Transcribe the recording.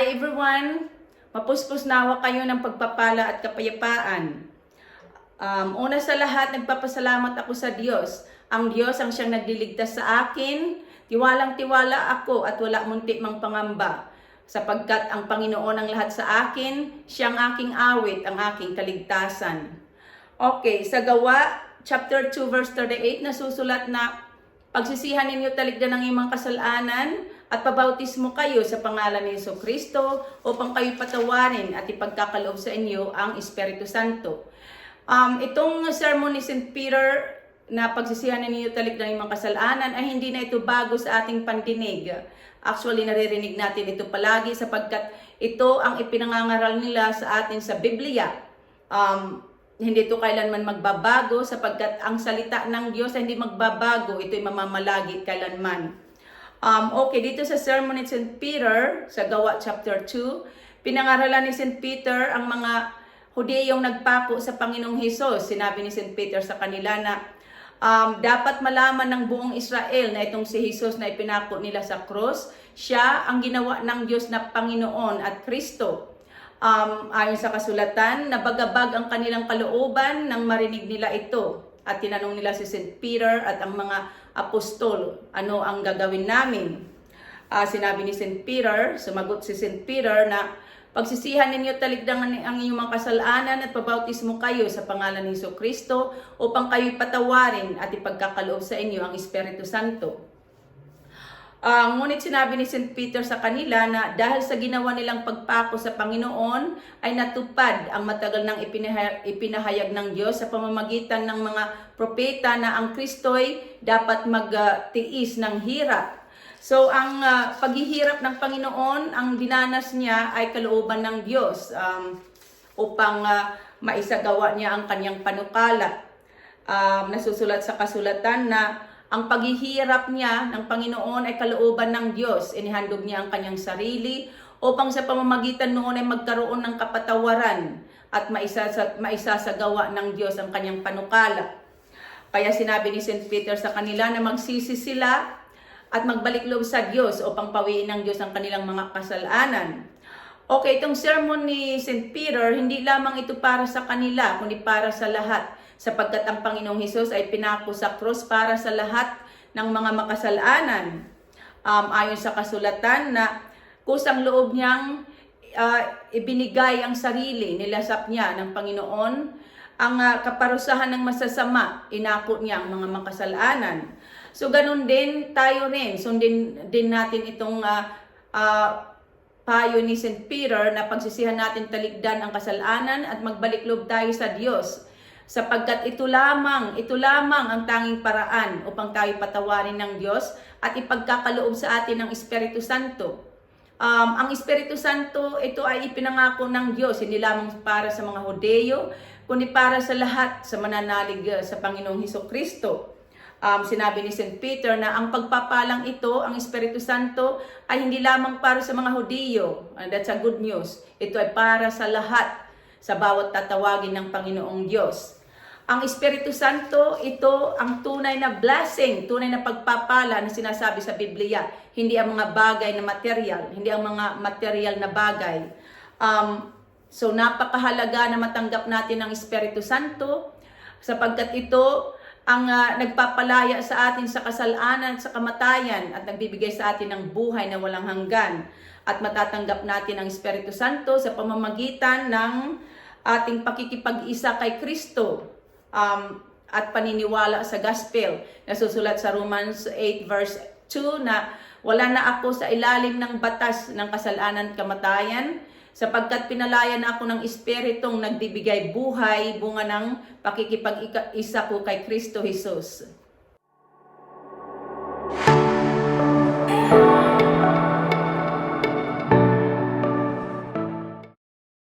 Hi everyone! Mapuspos nawa kayo ng pagpapala at kapayapaan. Una sa lahat, nagpapasalamat ako sa Diyos. Ang Diyos ang siyang nagliligtas sa akin. Tiwalang-tiwala ako at wala munti mang pangamba. Sapagkat ang Panginoon ang lahat sa akin, siyang aking awit, ang aking kaligtasan. Okay, sa Gawa, chapter 2, verse 38, nasusulat na, pagsisihan ninyo taligdan ng imong kasalanan at pabautismo kayo sa pangalan ni Jesucristo upang kayo patawarin at ipagkakaloob sa inyo ang Espiritu Santo. Itong sermon ni St. Peter na pagsisihan ninyo taligdan ng imong kasalanan ay hindi na ito bago sa ating pandinig. Actually, naririnig natin ito palagi sapagkat ito ang ipinangangaral nila sa atin sa Biblia. Hindi ito kailanman magbabago sapagkat ang salita ng Diyos ay hindi magbabago. Ito'y mamamalagi kailanman. Okay, dito sa sermon ni St. Peter, sa Gawa chapter 2, pinangaralan ni St. Peter ang mga Hudeyong nagpako sa Panginoong Hesus. Sinabi ni St. Peter sa kanila na dapat malaman ng buong Israel na itong si Hesus na ipinako nila sa krus, siya ang ginawa ng Diyos na Panginoon at Kristo. Ayon sa kasulatan, nabagabag ang kanilang kalooban nang marinig nila ito. At tinanong nila si St. Peter at ang mga apostol, ano ang gagawin namin? Sinabi ni St. Peter, sumagot si St. Peter na pagsisihan ninyo taligdan ang inyong mga kasalanan at pabautismo kayo sa pangalan ni Jesucristo upang kayo'y patawarin at ipagkakaloob sa inyo ang Espiritu Santo. Ngunit sinabi ni St. Peter sa kanila na dahil sa ginawa nilang pagpako sa Panginoon ay natupad ang matagal nang ipinahayag ng Diyos sa pamamagitan ng mga propeta na ang Kristo'y dapat magtiis ng hirap. So ang paghihirap ng Panginoon, ang dinanas niya ay kalooban ng Diyos upang maisagawa niya ang kanyang panukala. Nasusulat sa kasulatan na ang paghihirap niya ng Panginoon ay kalooban ng Diyos. Inihandog niya ang kanyang sarili upang sa pamamagitan noon ay magkaroon ng kapatawaran at maisasagawa ng Diyos ang kanyang panukala. Kaya sinabi ni St. Peter sa kanila na magsisi sila at magbalik loob sa Diyos upang pawiin ng Diyos ang kanilang mga kasalanan. Okay, itong sermon ni St. Peter, hindi lamang ito para sa kanila, kundi para sa lahat. Sapagkat ang Panginoong Hesus ay pinako sa krus para sa lahat ng mga makasalanan. Ayon sa kasulatan na kusang loob niyang ibinigay ang sarili, nilasap niya ng Panginoon ang kaparusahan ng masasama, inako niya ang mga makasalanan. So ganun din tayo rin, sundin din natin itong payo ni St. Peter na pagsisihan natin taligdan ang kasalanan at magbalik loob tayo sa Diyos. Sapagkat ito lamang ang tanging paraan upang tayo patawarin ng Diyos at ipagkakaloob sa atin ng Espiritu Santo. Ang Espiritu Santo, ito ay ipinangako ng Diyos, hindi lamang para sa mga Hudeyo, kundi para sa lahat sa mananalig sa Panginoong Jesucristo. Sinabi ni St. Peter na ang pagpapalang ito, ang Espiritu Santo, ay hindi lamang para sa mga Hudeyo. That's a good news. Ito ay para sa lahat, sa bawat tatawagin ng Panginoong Diyos. Ang Espiritu Santo, ito ang tunay na blessing, tunay na pagpapala na sinasabi sa Biblia. Hindi ang mga bagay na material, hindi ang mga material na bagay. So napakahalaga na matanggap natin ang Espiritu Santo sapagkat ito ang nagpapalaya sa atin sa kasalanan, sa kamatayan at nagbibigay sa atin ng buhay na walang hanggan. At matatanggap natin ang Espiritu Santo sa pamamagitan ng ating pakikipag-isa kay Kristo at paniniwala sa gospel. Nasusulat sa Romans 8 verse 2 na wala na ako sa ilalim ng batas ng kasalanan at kamatayan sapagkat pinalaya na ako ng Espiritong nagbibigay buhay, bunga ng pakikipag-isa ko kay Kristo Jesus.